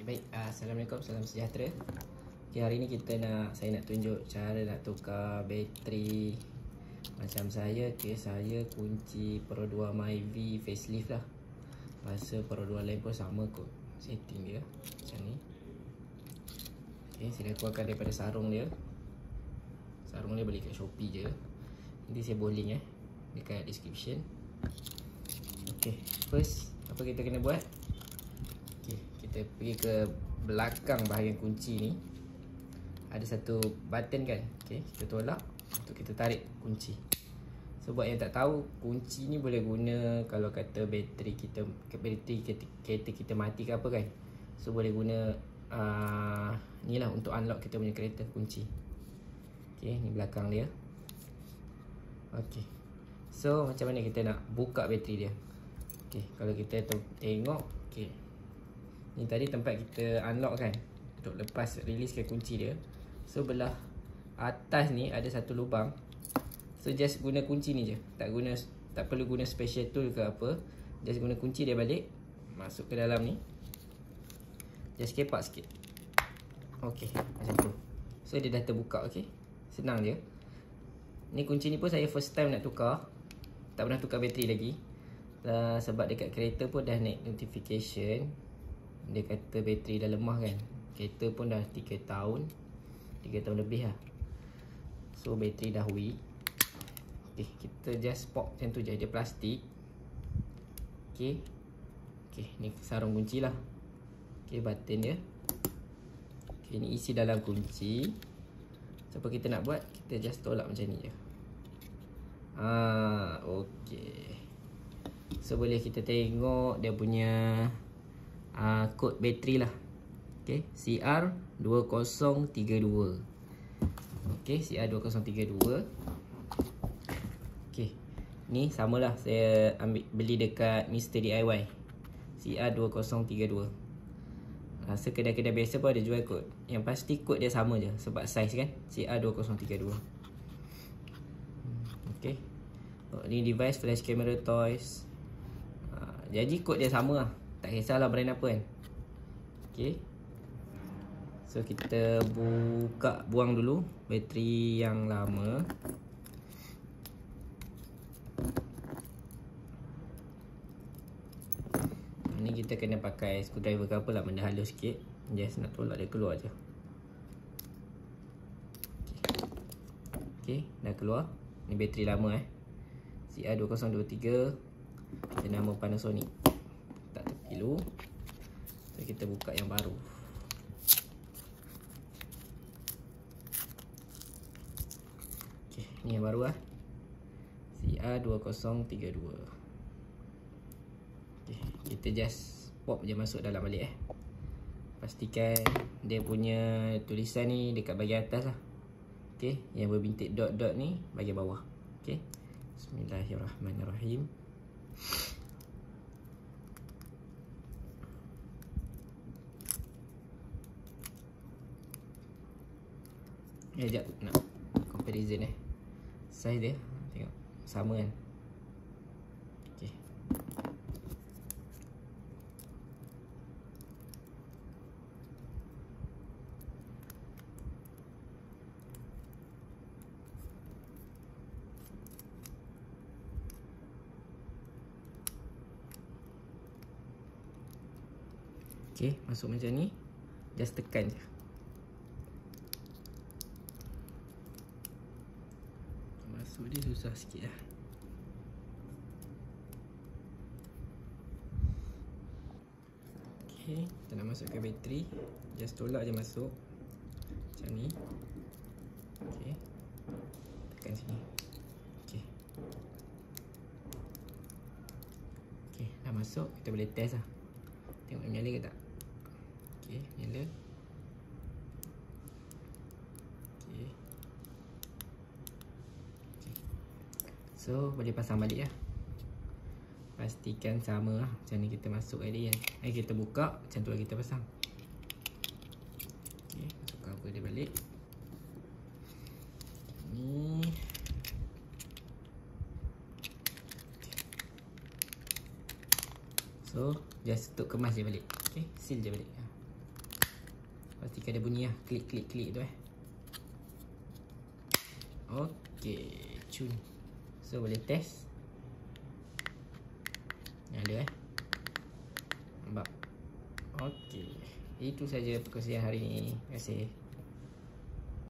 Baik, Assalamualaikum, salam sejahtera. Okay, hari ni saya nak tunjuk cara nak tukar bateri. Macam saya, saya kunci Pro 2 Myvi facelift lah. Rasa Pro 2 lain pun sama kot setting dia macam ni. Okay, saya dah keluarkan daripada sarung dia. Sarung dia beli kat Shopee je. Nanti saya boleh link dekat description. Okay, first apa kita kena buat? Okay, kita pergi ke belakang bahagian kunci ni. Ada satu button kan. Okay, kita tolak untuk kita tarik kunci. So buat yang tak tahu, kunci ni boleh guna kalau kata bateri kereta kita mati ke apa kan. So boleh guna ni lah untuk unlock kita punya kereta, kunci. Okay, ni belakang dia. Okay, so macam mana kita nak buka bateri dia? Okay, kalau kita tengok, okay, ni tadi tempat kita unlock kan, untuk lepas release ke kunci dia. So belah atas ni ada satu lubang. So just guna kunci ni je, tak perlu guna special tool ke apa. Just guna kunci dia balik, masuk ke dalam ni, just kepak sikit. Okay, macam tu. So dia dah terbuka. Okay, senang je. Ni kunci ni pun saya first time nak tukar, tak pernah tukar bateri lagi. Sebab dekat kereta pun dah naik notification, dia kata bateri dah lemah kan. Kereta pun dah 3 tahun lebih lah. So bateri dah weak. Okay, kita just pop macam tu je. Dia plastik. Okay, ni sarung kunci lah. Okay, button dia. Okay, ni isi dalam kunci. So apa kita nak buat, kita just tolak macam ni je. Okay, so boleh kita tengok dia punya kod bateri lah. Okay, CR2032. Okay, CR2032. Okay, ni samalah saya beli dekat Mr. DIY, CR2032. Rasa kedai-kedai biasa pun ada jual kod. Yang pasti kod dia sama je, sebab size kan, CR2032. Okay, ni device flash camera toys. Jadi kod dia sama lah, tak kisahlah brand apa kan. Okay, so kita buang dulu bateri yang lama. Ni kita kena pakai screwdriver ke apa lah, benda halus sikit. Just nak tolak dia keluar je. Okay, dah keluar. Ni bateri lama CR2023. Dia nama Panasonic. Tak tepi dulu. So kita buka yang baru. Okay, ni yang baru CR2032. Okay, kita just pop je masuk dalam balik Pastikan dia punya tulisan ni dekat bahagian atas lah. Okay, yang berbintik dot-dot ni bahagian bawah. Okay, Bismillahirrahmanirrahim. Sekejap nak comparison size dia, tengok sama kan. Okay, okay, masuk macam ni. Just tekan je. Masuk dia susah sikit lah. Okay, kita nak masukkan bateri. Just tolak je masuk macam ni. Okay, tekan sini. Okay, okay, dah masuk. Kita boleh test lah, tengok dia menyala ke tak. Okay, nyala. Okay, so boleh pasang balik lah. Pastikan sama lah macam ni kita masuk tadi kan. Kita buka, macam tu lah kita pasang. Okay, masuk cover dia balik. Ni so just untuk kemas je balik. Okay, seal je balik. Pastikan ada bunyi lah, klik tu Okey, cun. So boleh test. Ada nampak. Okey, itu saja perkongsian hari ini. Terima kasih.